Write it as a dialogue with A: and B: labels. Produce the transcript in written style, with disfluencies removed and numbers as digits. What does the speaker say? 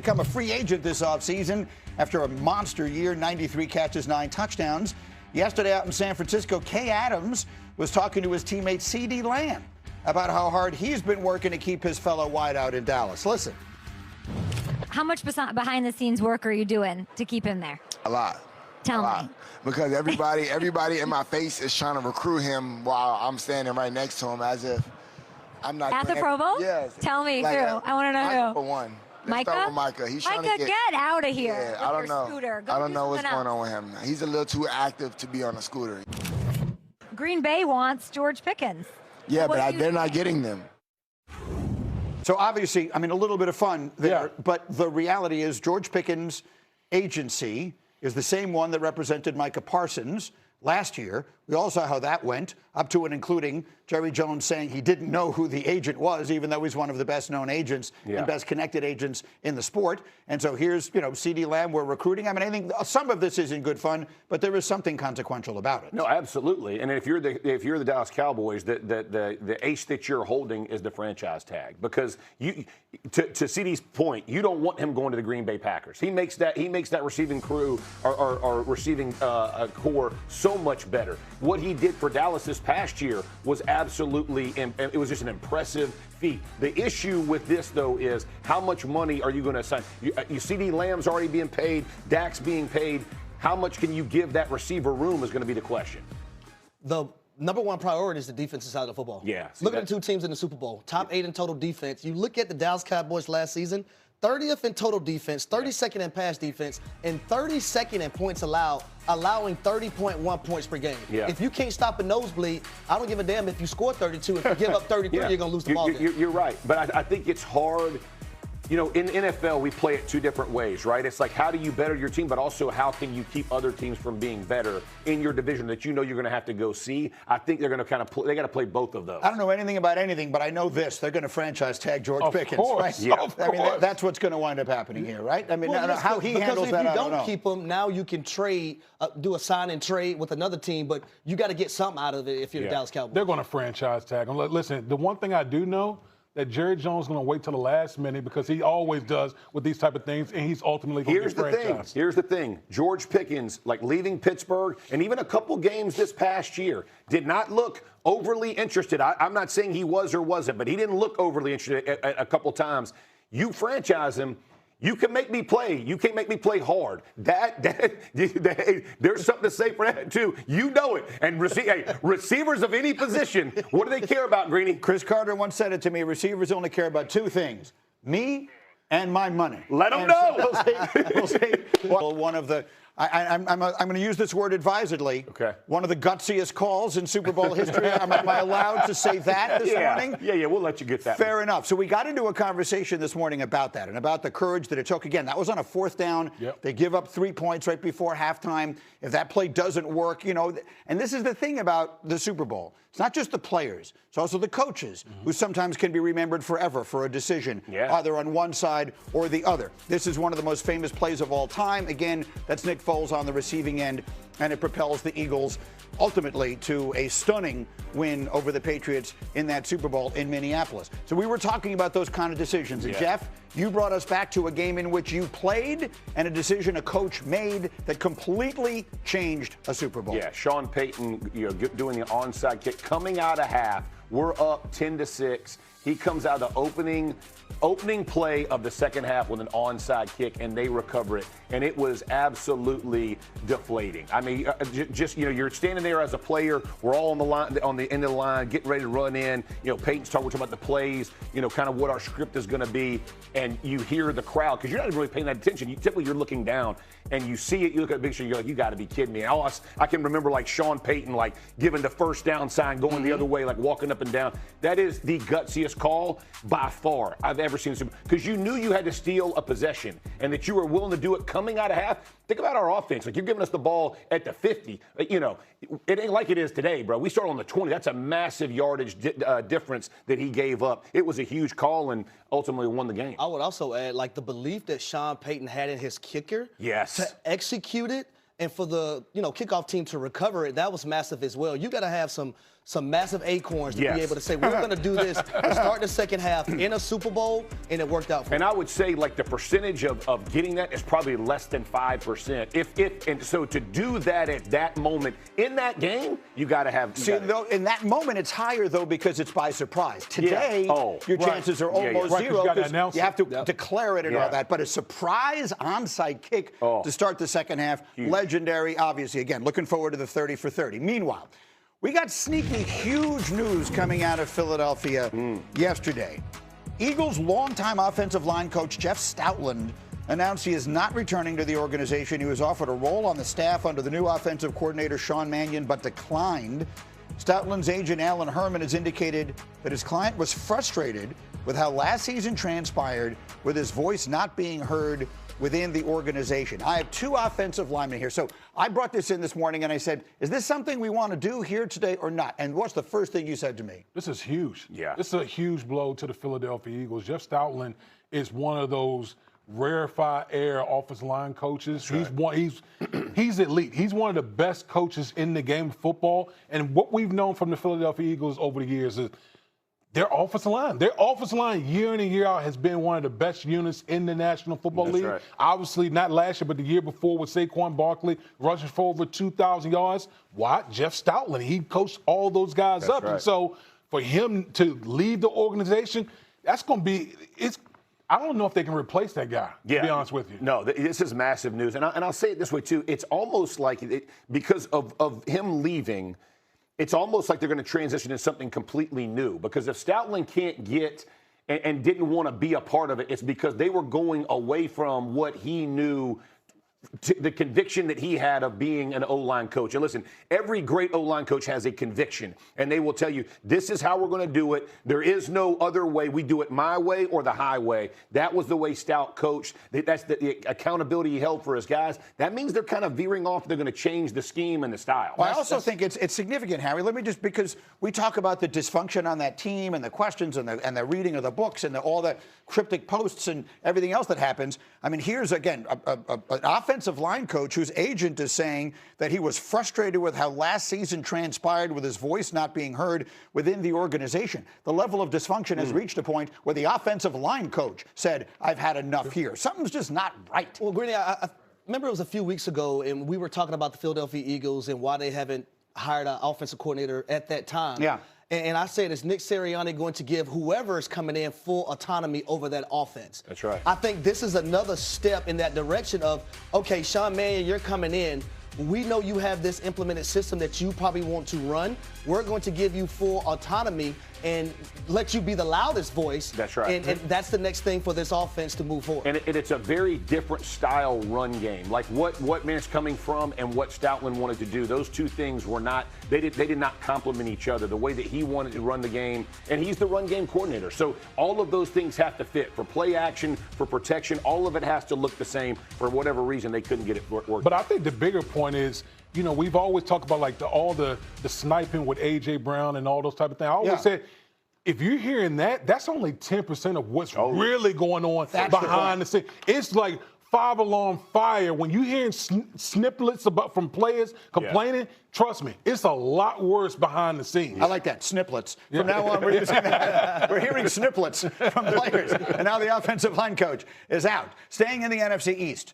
A: become a free agent this offseason after a monster year, 93 catches, 9 touchdowns. Yesterday out in San Francisco, Kay Adams was talking to his teammate CeeDee Lamb about how hard he's been working to keep his fellow wideout in Dallas. Listen.
B: How much behind-the-scenes work are you doing to keep him there?
C: A lot.
B: Tell me.
C: Because everybody in my face is trying to recruit him while I'm standing right next to him as if I'm not.
B: At the Pro Bowl?
C: Yes.
B: Tell me who. I want to know
C: Micah
B: who.
C: for one. Let's
B: Micah?
C: start with Micah. He's trying to
B: get out of here.
C: Yeah,
B: with
C: I don't
B: your
C: know.
B: Scooter. Go
C: I don't
B: do
C: know what's
B: something
C: going on with him. He's a little too active to be on a scooter.
B: Green Bay wants George Pickens.
C: Yeah,
B: What
C: but
B: do you
C: they're
B: think?
C: not getting them.
A: So obviously, I mean, a little bit of fun there, but the reality is George Pickens' agency is the same one that represented Micah Parsons last year. We all saw how that went, up to and including Jerry Jones saying he didn't know who the agent was, even though he's one of the best-known agents and best-connected agents in the sport. And so here's, CeeDee Lamb, we're recruiting. I mean, I think some of this isn't good fun, but there is something consequential about it.
D: No, absolutely. And if you're the Dallas Cowboys, the ace that you're holding is the franchise tag, because to CeeDee's point, you don't want him going to the Green Bay Packers. He makes that receiving crew or receiving core so much better. What he did for Dallas this past year was absolutely, it was just an impressive feat. The issue with this, though, is how much money are you going to assign? CeeDee Lamb's already being paid, Dak's being paid. How much can you give that receiver room is going to be the question.
E: The number one priority is the defensive side of the football.
D: Yeah.
E: Look at the two teams in the Super Bowl, top 8 in total defense. You look at the Dallas Cowboys last season, 30th in total defense, 32nd in pass defense, and 32nd in points allowed, allowing 30.1 points per game.
D: Yeah.
E: If you can't stop a nosebleed, I don't give a damn if you score 32. If you give up 33, you're going to lose the ball game.
D: You're right. But I think it's hard. In the NFL, we play it 2 different ways, right? It's like, how do you better your team, but also how can you keep other teams from being better in your division that you're going to have to go see? I think they're going to they got to play both of those.
A: I don't know anything about anything, but I know this. They're going to franchise tag George Pickens, right?
D: Yeah.
A: I mean, that's what's going to wind up happening here, right? I mean, how he handles that, I don't know.
E: Because if you don't keep him, now you can trade, do a sign and trade with another team, but you got to get something out of it if you're the Dallas Cowboys.
F: They're going to franchise tag him. Listen, the one thing I do know, that Jerry Jones is going to wait till the last minute, because he always does with these type of things, and he's ultimately going to get franchised.
D: Here's the thing. George Pickens, like leaving Pittsburgh, and even a couple games this past year, did not look overly interested. I'm not saying he was or wasn't, but he didn't look overly interested a couple times. You franchise him, you can make me play. You can't make me play hard. There's something to say for that, too. You know it. And receivers of any position, what do they care about, Greeny?
A: Chris Carter once said it to me, receivers only care about 2 things, me and my money.
D: Let them know.
A: We'll say, one of the, I'm going to use this word advisedly.
D: Okay.
A: One of the gutsiest calls in Super Bowl history. Am I allowed to say that this morning?
D: Yeah, we'll let you get that.
A: Fair enough. So we got into a conversation this morning about that and about the courage that it took. Again, that was on a 4th down.
F: Yep.
A: They give up 3 points right before halftime. If that play doesn't work, and this is the thing about the Super Bowl. It's not just the players. It's also the coaches who sometimes can be remembered forever for a decision, either on one side or the other. This is one of the most famous plays of all time. Again, that's Nick Foles on the receiving end, and it propels the Eagles ultimately to a stunning win over the Patriots in that Super Bowl in Minneapolis. So we were talking about those kind of decisions. And Jeff, you brought us back to a game in which you played and a decision a coach made that completely changed a Super Bowl.
D: Yeah, Sean Payton, doing the onside kick, coming out of half. We're up 10-6. He comes out of the opening play of the second half with an onside kick, and they recover it. And it was absolutely deflating. I mean, you're standing there as a player. We're all on the line, on the end of the line, getting ready to run in. Peyton's talking about the plays, kind of what our script is going to be. And you hear the crowd, because you're not really paying that attention. Typically, you're looking down, and you see it. You look at the picture, you're like, you got to be kidding me. And I can remember, Sean Payton, giving the first down sign, going the other way, walking up and down. That is the gutsiest call by far I've ever seen. Because you knew you had to steal a possession, and that you were willing to do it coming out of half. Think about our offense. You're giving us the ball at the 50. It ain't like it is today, bro. We start on the 20. That's a massive yardage difference that he gave up. It was a huge call and ultimately won the game.
E: I would also add, the belief that Sean Payton had in his kicker to execute it and for the kickoff team to recover it, that was massive as well. You got to have some some massive acorns to
D: Yes.
E: be able to say, we're going to do this to start the second half in a Super Bowl, and it worked out for
D: And
E: them.
D: I would say, like, the percentage of getting that is probably less than 5%. And so to do that at that moment in that game, you got to have.
A: See, though, in that moment, it's higher, though, because it's by surprise. Today, your chances are almost
F: Right, 'cause you
A: zero
F: gotta
A: because
F: announce
A: you
F: it.
A: have to declare it and
D: Yeah.
A: all that. But a surprise onside kick to start the second half, legendary, obviously. Again, looking forward to the 30 for 30. Meanwhile, we got sneaky, huge news coming out of Philadelphia yesterday. Eagles' longtime offensive line coach Jeff Stoutland announced he is not returning to the organization. He was offered a role on the staff under the new offensive coordinator Sean Mannion, but declined. Stoutland's agent Alan Herman has indicated that his client was frustrated with how last season transpired, with his voice not being heard within the organization. I have two offensive linemen here. So I brought this in this morning and I said, is this something we want to do here today or not? And what's the first thing you said to me?
F: This is huge.
D: Yeah.
F: This is a huge blow to the Philadelphia Eagles. Jeff Stoutland is one of those rarefied air offensive line coaches. He's elite. He's one of the best coaches in the game of football. And what we've known from the Philadelphia Eagles over the years is their offensive line year in and year out has been one of the best units in the National Football League.
D: Right.
F: Obviously, not last year, but the year before with Saquon Barkley rushing for over 2,000 yards. Why? Jeff Stoutland. He coached all those guys up.
D: right.
F: And so for him to leave the organization, that's going to be – I don't know if they can replace that guy, to be honest with you.
D: No, this is massive news. And I'll say it this way, too. It's almost like because of him leaving – it's almost like they're going to transition into something completely new. Because if Stoutland can't get and didn't want to be a part of it, it's because they were going away from what he knew, the conviction that he had of being an O-line coach. And listen, every great O-line coach has a conviction, and they will tell you, this is how we're going to do it. There is no other way. We do it my way or the highway. That was the way Stout coached. That's the accountability he held for his guys. That means they're kind of veering off. They're going to change the scheme and the style.
A: Well, I also think it's significant, Harry. Let me just, because we talk about the dysfunction on that team and the questions and the reading of the books and all the cryptic posts and everything else that happens. I mean, here's, again, an offensive line coach whose agent is saying that he was frustrated with how last season transpired with his voice not being heard within the organization. The level of dysfunction has reached a point where the offensive line coach said, I've had enough here. Something's just not right.
E: Well, Greeny, I remember it was a few weeks ago, and we were talking about the Philadelphia Eagles and why they haven't hired an offensive coordinator at that time.
A: Yeah.
E: And I said, is Nick Sirianni going to give whoever is coming in full autonomy over that offense?
D: That's right.
E: I think this is another step in that direction of, okay, Sean Mannion, you're coming in. We know you have this implemented system that you probably want to run. We're going to give you full autonomy and let you be the loudest voice.
D: That's right.
E: And that's the next thing for this offense to move forward.
D: And it's a very different style run game. Like what Man's coming from and what Stoutland wanted to do. Those two things were not, they did not complement each other. The way that he wanted to run the game, and he's the run game coordinator. So all of those things have to fit. For play action, for protection, all of it has to look the same. For whatever reason, they couldn't get it working.
F: But I think the bigger point is, you know, we've always talked about like all the sniping with A.J. Brown and all those type of things. I always said, if you're hearing that, that's only 10% of what's really going on behind the scenes. It's like 5-alarm fire. When you hearing snippets from players complaining, trust me, it's a lot worse behind the scenes.
A: I like that, snippets. From now on, we're using that. We're hearing snippets from players. And now the offensive line coach is out. Staying in the NFC East.